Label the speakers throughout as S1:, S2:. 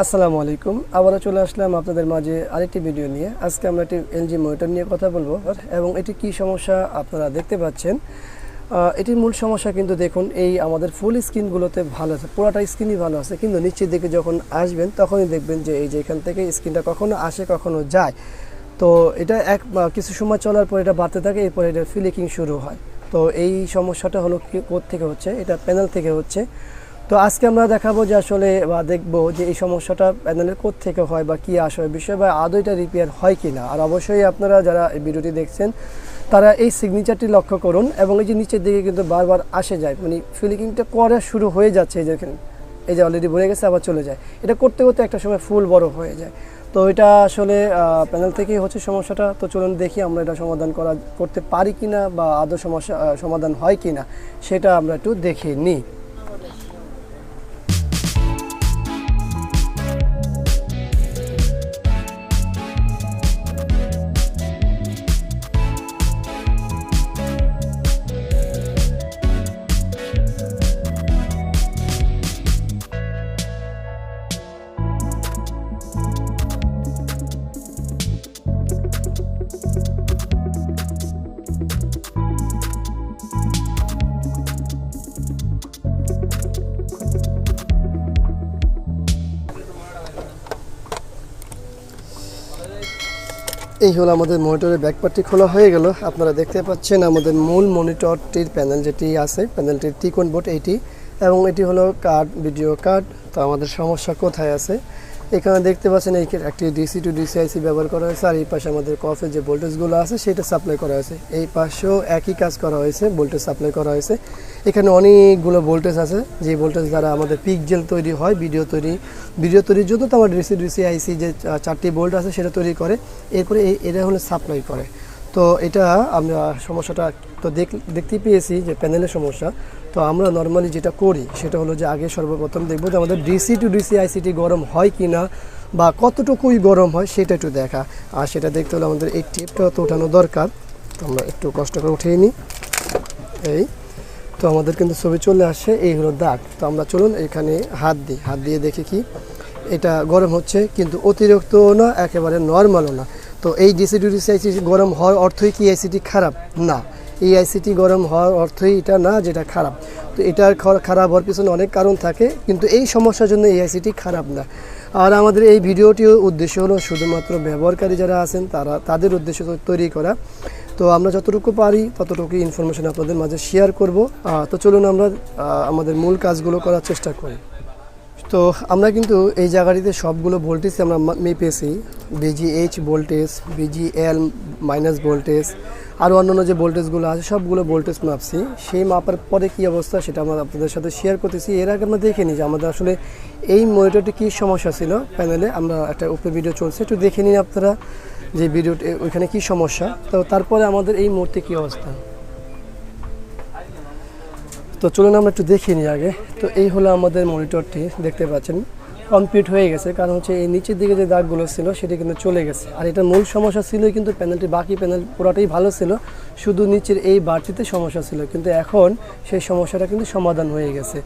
S1: আসসালামু আলাইকুম। আবারও চলে আসলাম আপনাদের মাঝে আরেকটি ভিডিও নিয়ে। আজকে আমরা একটি এলজি মনিটর নিয়ে কথা বলবো এবং এটি কি সমস্যা আপনারা দেখতে পাচ্ছেন। এটির মূল সমস্যা কিন্তু দেখুন, এই আমাদের ফুল স্ক্রিনগুলোতে ভালো আছে, পুরোটা স্ক্রিনই ভালো আছে, কিন্তু নিচের দিকে যখন আসবেন তখনই দেখবেন যে এই যে এখান থেকে স্ক্রিনটা কখনো আসে কখনো যায়। তো এটা কিছু সময় চলার পর এটা বাড়তে থাকে, এরপর এটা ফ্লিকিং শুরু হয়। তো এই সমস্যাটা হলো কোথা থেকে হচ্ছে, এটা প্যানেল থেকে হচ্ছে। তো আজকে আমরা দেখাবো যে আসলে বা দেখবো যে এই সমস্যাটা প্যানেলের কোথা থেকে হয় বা কী আসলে বিষয় বা আদৌ এটা রিপেয়ার হয় কি না। আর অবশ্যই আপনারা যারা এই ভিডিওটি দেখছেন তারা এই সিগনেচারটি লক্ষ্য করুন এবং এই যে নিচের দিকে কিন্তু বারবার আসে যায়, মানে ফিলিংটা করা শুরু হয়ে যাচ্ছে। এই যে অলরেডি ভরে গেছে, আবার চলে যায়। এটা করতে করতে একটা সময় ফুল বড় হয়ে যায়। তো এটা আসলে প্যানেল থেকেই হচ্ছে সমস্যাটা। তো চলুন দেখি আমরা এটা সমাধান করতে পারি কি না বা আদৌ সমস্যা সমাধান হয় কি না, সেটা আমরা একটু দেখে নিই। এই হলো আমাদের মনিটরের ব্যাকপার্টটি খোলা হয়ে গেল। আপনারা দেখতে পাচ্ছেন আমাদের মূল মনিটরটির প্যানেল যেটি আছে, প্যানেলটির ত্রিকোণ বোর্ড এইটি, এবং এটি হলো কার্ড, ভিডিও কার্ড। তো আমাদের সমস্যা কোথায় আছে, এখানে দেখতে পাচ্ছেন এই একটি ডিসি টু ডিসি আইসি ব্যবহার করা হয়েছে, আর এই পাশে আমাদের কফের যে ভোল্টেজগুলো আছে সেটা সাপ্লাই করা হয়েছে। এই পাশেও একই কাজ করা হয়েছে, ভোল্টেজ সাপ্লাই করা হয়েছে। এখানে অনেকগুলো ভোল্টেজ আছে, যে ভোল্টেজ দ্বারা আমাদের পিকজেল তৈরি হয়, ভিডিও তৈরির জন্য তো আমার ডিসি আইসি যে 4টি ভোল্ট আছে সেটা তৈরি করে, এরপরে এরা হলো সাপ্লাই করে। তো এটা আমরা সমস্যাটা তো দেখতেই পেয়েছি যে প্যানেলের সমস্যা। তো আমরা নর্মালি যেটা করি সেটা হলো যে আগে সর্বপ্রথম দেখবো যে আমাদের ডিসি টু ডিসি আইসিটি গরম হয় কি না বা কতটুকুই গরম হয় সেটা একটু দেখা। আর সেটা দেখতে হলে আমাদের এই টেপটা তো ওঠানো দরকার। তো আমরা একটু কষ্ট করে উঠিয়ে নিই। এই তো আমাদের কিন্তু ছবি চলে আসে, এই হলো দাগ। তো আমরা চলুন এখানে হাত দিয়ে দেখি কি এটা গরম হচ্ছে, কিন্তু অতিরিক্ত না, একেবারে নর্মালও না। তো এই ডিসি টু ডিসি আইসিটি গরম হওয়ার অর্থই কি আইসিটি খারাপ? না, এই আইসিটি গরম হওয়ার অর্থই এটা না যেটা খারাপ। তো এটার খারাপ হওয়ার পিছনে অনেক কারণ থাকে, কিন্তু এই সমস্যার জন্য এই আইসিটি খারাপ না। আর আমাদের এই ভিডিওটির উদ্দেশ্য হলো শুধুমাত্র ব্যবহারকারী যারা আছেন তাদের উদ্দেশ্য তৈরি করা। তো আমরা যতটুকু পারি ততটুকু ইনফরমেশন আপনাদের মাঝে শেয়ার করব। তো চলুন আমরা আমাদের মূল কাজগুলো করার চেষ্টা করি। তো আমরা কিন্তু এই জায়গাটিতে সবগুলো ভোল্টেজ আমরা মেপেছি, VGH voltage, VGL minus voltage, আরও অন্যান্য যে ভোল্টেজগুলো আছে সবগুলো ভোল্টেজ মাপছি। সেই মাপার পরে কী অবস্থা সেটা আমরা আপনাদের সাথে শেয়ার করতেছি। এর আগে আমরা দেখে নিই যে আমাদের আসলে এই মনিটরটি কী সমস্যা ছিল প্যানেলে। আমরা একটা উপরে ভিডিও চলছে, একটু দেখে নিন আপনারা যে ভিডিওটি ওইখানে কী সমস্যা। তো তারপরে আমাদের এই মুহূর্তে কী অবস্থা, তো চলুন আমরা একটু দেখে নিই আগে। তো এই হলো আমাদের মনিটরটি, দেখতে পাচ্ছেন কমপ্লিট হয়ে গেছে। কারণ হচ্ছে এই নিচের দিকে যে দাগগুলো ছিল সেটি কিন্তু চলে গেছে। আর এটা মূল সমস্যা ছিল কিন্তু প্যানেলটি, বাকি প্যানেল পুরোটাই ভালো ছিল, শুধু নিচের এই বাড়তিতে সমস্যা ছিল, কিন্তু এখন সেই সমস্যাটা কিন্তু সমাধান হয়ে গেছে।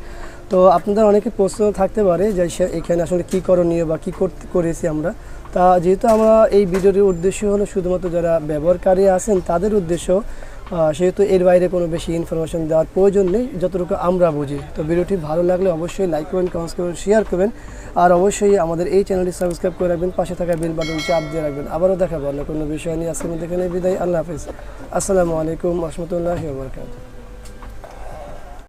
S1: তো আপনাদের অনেকে প্রশ্ন থাকতে পারে যে এখানে আসলে কী করণীয় বা কী করেছি আমরা। তা যেহেতু আমরা এই ভিডিওটির উদ্দেশ্য হলো শুধুমাত্র যারা ব্যবহারকারী আছেন তাদের উদ্দেশ্য, সেহেতু এর বাইরে কোনো বেশি ইনফরমেশন দেওয়ার প্রয়োজন নেই, যতটুকু আমরা বুঝি। তো ভিডিওটি ভালো লাগলে অবশ্যই লাইক করবেন, কমেন্টস করবেন, শেয়ার করবেন, আর অবশ্যই আমাদের এই চ্যানেলটি সাবস্ক্রাইব করে রাখবেন, পাশে থাকা বেল বাটন চাপ দিয়ে রাখবেন। আবারও দেখাবো অন্য কোনো বিষয় নিয়ে। আজকের মধ্যে এখানে বিদায়। আল্লাহ হাফিজ। আসসালামু আলাইকুম ওয়া রাহমাতুল্লাহি ওয়া বারাকাতুহু।